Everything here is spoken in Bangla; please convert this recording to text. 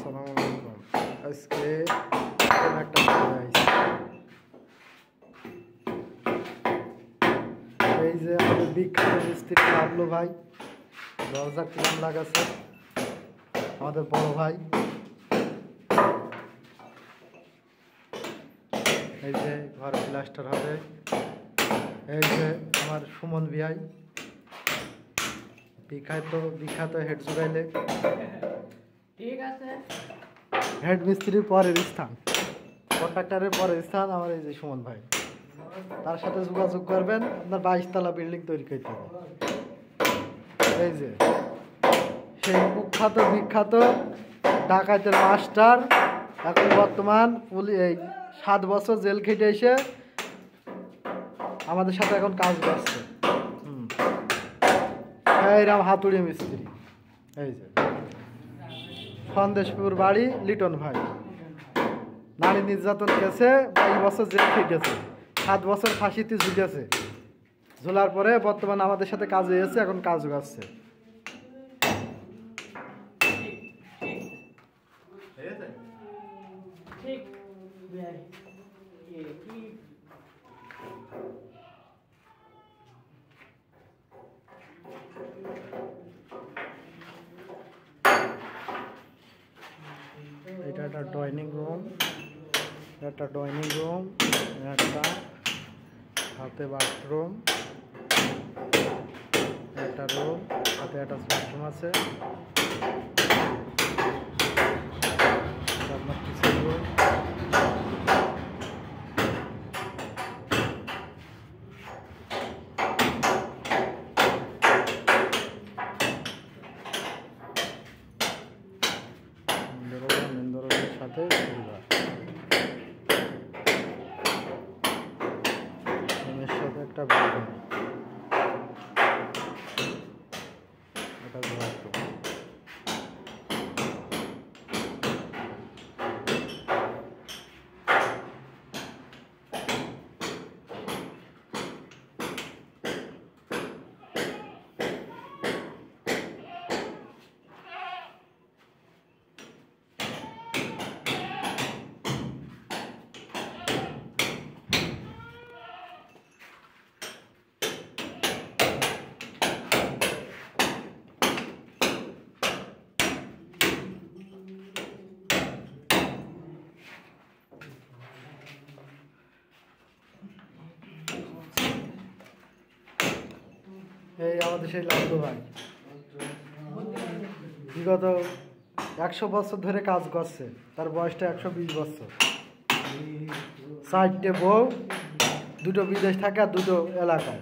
আসসালামু আলাইকুম। আজকে একটা এই যে আমাদের বিখ্যাত মিস্ত্রি লাভলু ভাই দরজা কিলাম লাগাচ্ছে, আমাদের বড় ভাই। এই যে ঘর প্লাস্টার হবে। এই যে আমার সুমন ভাই বিখ্যাত হেড জুগাইলে, ঠিক আছে। হেড মিস্ত্রির পরের স্থান, কন্ট্রাক্টরের পরের স্থান আমার এই যে সুমন ভাই। তার সাথে যোগাযোগ করবেন, আপনার 22 তলা বিল্ডিং তৈরি করতে হবে। এই যে সেই কুখ্যাত বিখ্যাত ডাকাতের মাস্টার, এখন বর্তমান এই 7 বছর জেল খেটে এসে আমাদের সাথে এখন কাজ করছে। এইরাম হাতুড়ি মিস্ত্রি। এই যে সন্দেশপুর বাড়ি লিটন ভাই, নারী নির্যাতন গেছে, 22 বছর জেল খেটেছে, 7 বছর ফাঁসিতে ঝুলেছে। ঝোলার পরে বর্তমান আমাদের সাথে কাজে এসেছে, এখন কাজ করছে। এটা একটা ডাইনিং রুম, একটা হাতে বাথরুম, একটা রুম, হাতে একটা বাথরুম আছে। আপনার কিচেন রুম, সাথে সাথে একটা বেডরুম, এটা বাথরুম। এই আমাদের সেই লাভলু ভাই বিগত 100 বছর ধরে কাজ করছে, তার বয়সটা 120 বছর। 4টে বউ, 2টো বিদেশ থাকে আর 2টো এলাকায়।